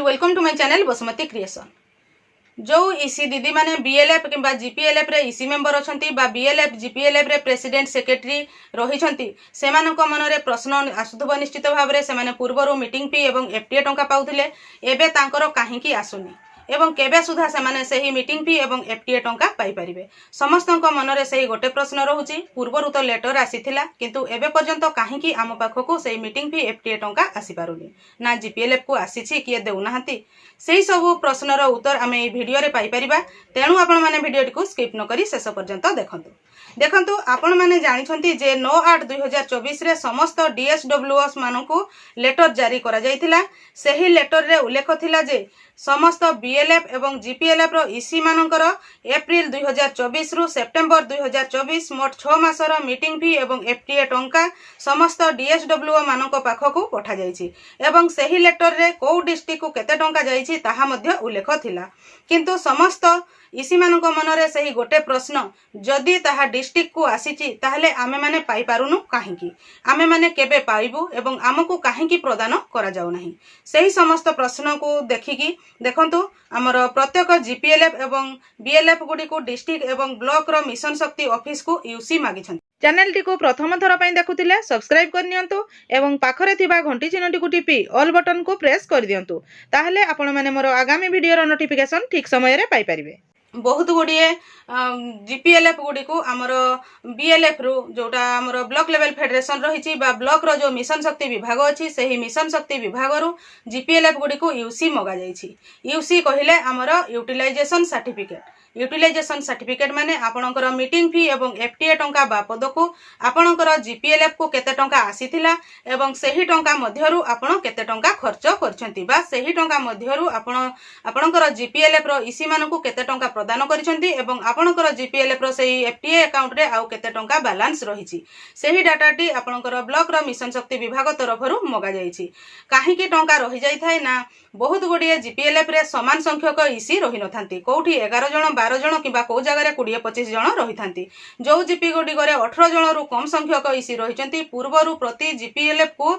Welcome to my channel Basumati creation. जो ईसी दीदी माने बीएलएफ किंबा जीपीएलएफ रे ईसी मेंबर अछंती बा बीएलएफ जीपीएलएफ रे प्रेसिडेंट सेक्रेटरी रहिछंती सेमानक मनरे प्रश्न आसुथबो निश्चित भाव रे सेमाने पूर्वरु मीटिंग फी एवं एफटीए टंका पाउथिले एबे तांकर काहींकी आसुनी एवं केबे सुधा सेमाने सही मीटिंग फी एवं एफटीए टंका पाई परिबे। समस्तक मनरे सही गोटे प्रश्न रहुची पूर्वरु तो लेटर आसीथिला किंतु एबे पर्यंत काहींकी आम पाखकु सही मीटिंग फी एफटीए टंका आसी पारुनी ना जीपीएलएफ को आसीछि किए देउनाहंती सेही सब प्रश्नर उत्तर आमे ए वीडियो रे पाई परिबा। तेणु आपण माने वीडियोटी को स्किप न करी शेष पर्यंत देखंतु आपण माने जानिछंती जे 9/8/2024 रे समस्त डीएसडब्ल्यूएस मानकु लेटर जारी करा जायतिला। सेही लेटर रे उल्लेख थिला जे समस्त बीएलएफ एवं जीपीएलएफ रो ईसी मानकर एप्रिल 2024 रु सेप्टेम्बर 2024 मोट 6 मासर मीटिंग फी एवं एफटीए टंका समस्त डीएसडब्ल्यूओ मानक पाखकु पठा जायछि एवं सेही लेटर रे को डिस्ट्रिक्ट को केते टंका जायछि ताहा मध्य उल्लेख थिला। किंतु समस्त ईसी मानक मनरे सही गोटे प्रश्न जदि ताहा डिस्ट्रिक्ट को आसीछि ताहले आमे माने पाई पारुनु काहींकी आमे माने केबे पाइबु एवं आमको काहींकी प्रदान करा जाउ नाही सही समस्त प्रश्न को देखिकी देखंतु हमर प्रत्येक जीपीएलएफ एवं बीएलएफ गुडी को डिस्ट्रिक्ट एवं ब्लॉक रो मिशन शक्ति ऑफिस को यूसी मागिछन। चैनल टी को प्रथम थर पई देखुतिले सब्सक्राइब कर नियंतु एवं पाखरे थिबा घंटी चिन्हटी को टिपी ऑल बटन को प्रेस कर दियंतु ताहले आपण माने मोर आगामी वीडियो रो नोटिफिकेशन ठीक समय रे पाई परिबे। बहुत गुड़िए जीपीएलएफ गुड़ी को आमर बीएलएफ रु जोटा आमर ब्लॉक लेवल फेडरेशन रही ब्लॉक रो जो मिशन शक्ति विभाग अच्छी से ही मिशन शक्ति विभाग रु जीपीएलएफ गुड़ी को यूसी मगा जाइछि। यूसी कहिले आमर यूटिलाइजेशन सर्टिफिकेट माने आपणकर मीटिंग फी एवं एफटीए टंका बापद को आपणकर जीपीएलएफ को केते टंका आसीथिला एवं सही टंका मध्यरु आपण केते टंका खर्च करछंती बा सही टंका मध्यरु आपणकर जीपीएलएफ रो ईसी मानकु केते टंका प्रदान करिसंती एवं आपणकर जीपीएलएफ रो सही एफटीए अकाउंट रे आउ केते टंका बैलेंस रहिछि सही डाटाटी आपणकर ब्लॉक रो मिशन शक्ति विभाग तरफरु मगा जाइछि। काहे कि टंका रहि जाई थाए ना बहुत गुड़िए जीपीएलएफ रे समान संख्यक ईसी रहि नथांती कोठी 11 जण 12 जण किबा को जगह 20-25 जण रहि थांती जो जीपी गुडी करे 18 जण रु कम संख्यक ईसी रहि चंती पूर्वरु प्रति जीपीएलएफ को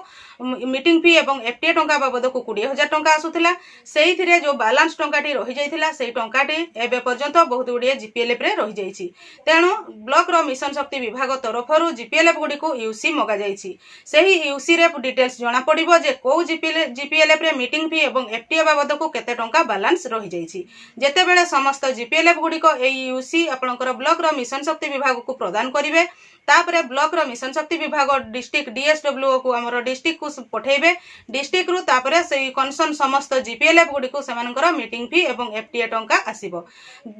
मीटिंग फी एवं एफटीए टंका बाबद को 20,000 टंका आसुथिला सेही थिरे जो बैलेंस टंकाटी रहि जाइथिला सेही टंकाटी एबे पर्यंत बहुत गुड़िए जीपीएलएफ रे रहि जाइछि। तेणु ब्लॉक रो मिशन शक्ति विभाग तरफरु जीपीएलएफ गुडी को यूसी मगा जाइछि सेही यूसी रे डिटेल्स जणा पड़िबो जे को जीपीएलएफ रे मीटिंग फी एवं एफटीए बाबद को केते टंका बैलेंस रहि जाइछि। जेते बेले समस्त जीपीएलएफ गुडी को एई यूसी आपनकर ब्लॉक रो मिशन शक्ति विभाग को प्रदान करिवे तापरे ब्लॉक रो मिशन शक्ति विभाग डिस्ट्रिक्ट डीएसडब्ल्यूओ को हमर डिस्ट्रिक्ट को पठेबे डिस्ट्रिक्ट रु तापरे सेई कनसन समस्त जीपीएलएफ गुडी को सेमानकर मीटिंग फी एवं एफटीए टंका आसीबो।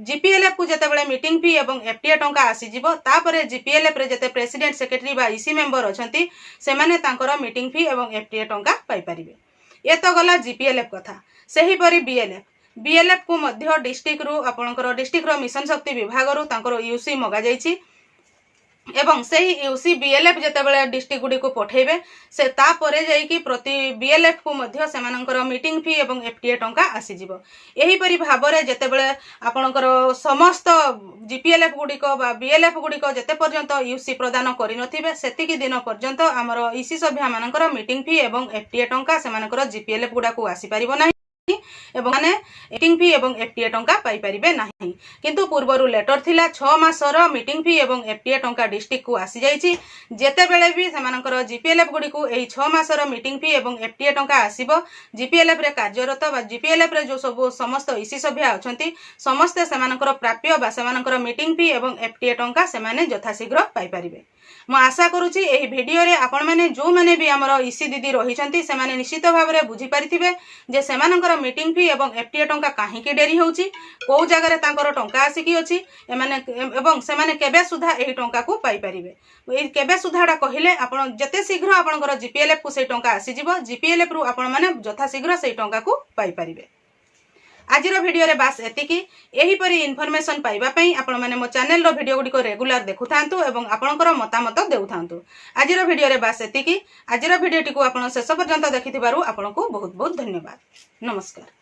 जीपीएलएफ को जेते बेले मीटिंग फी एवं एफटीए टंका आसी जिवो तापरे जीपीएलएफ रे जेते प्रेसिडेंट सेक्रेटरी बा ईसी मेंबर अछंती सेमाने तांकर मीटिंग फी एवं एफटीए टंका पाई परिबे। ए तो गला जीपीएलएफ कथा। सेही परी बीएलएफ को मध्य डिस्ट्रिक्ट रु आपनकर डिस्ट्रिक्ट रो मिशन शक्ति विभाग रु तांकर यूसी मगा जाइछि एवं सही यूसी बीएलएफ जेते बेले डिस्ट्रिक्ट गुडी को पठेबे से ता परे जाई कि प्रति बीएलएफ को मध्य सेमानकर मीटिंग फी एवं एफटीए टंका आसी जिवो। एही परि भाबरे जेते बेले आपनकर समस्त जीपीएलएफ गुडी को बा बीएलएफ गुडी को जेते पर्यंत यूसी प्रदान करि नथिबे सेतिकी दिन पर्यंत हमर ईसी सभ्या मानकर मीटिंग फी एवं एफटीए टंका सेमानकर जीपीएलएफ गुडा को आसी परिबो नाही एवं माने मीटिंग फी एवं एफटीए टंका पाई परिबे नाही। किंतु पूर्वरु लेटर थिला 6 मासर मीटिंग फी एवं एफटीए टंका डिस्ट्रिक्ट को आसी जाइछि जेते बेले भी सेमानकर जीपीएलएफ गुडी को एही 6 मासर मीटिंग फी एवं एफटीए टंका आसीबो जीपीएलएफ रे कार्यरत बा जीपीएलएफ रे जो सब समस्त ईसी सभ्या अछंती समस्त सेमानकर प्राप्य बा सेमानकर मीटिंग फी एवं एफटीए टंका सेमाने यथाशीघ्र पाई परिबे। मु आशा करूची एही वीडियो रे आपण माने जो माने भी हमर ईसी दीदी रही छंती से माने निश्चित भाव रे बुझी परिथिबे जे सेमानकर मीटिंग फी एवं एफटीए टंका काहे के डेरी होउची को जगह रे तांकर टंका आसी की अछि एमाने एवं से माने केबे सुधा एही टंका को पाई परिबे। एही केबे सुधाडा कहिले आपण जते शीघ्र आपनकर जीपीएलएफ को से टंका आसी जिवो जीपीएलएफ रु आपण माने यथा शीघ्र से टंका को पाई परिबे। आजिर वीडियो रे बास एतिकी एही परी इन्फॉर्मेशन पाइबा पई आपण माने मो चैनल रो वीडियो गुडी को रेगुलर देखुथांतु एवं आपणकर मतामत देउथांतु। आजिर वीडियो रे बास एतिकी आजिर वीडियोटी को आपण शेष पर्यंत देखिथिबारु आपनको बहुत बहुत धन्यवाद। नमस्कार।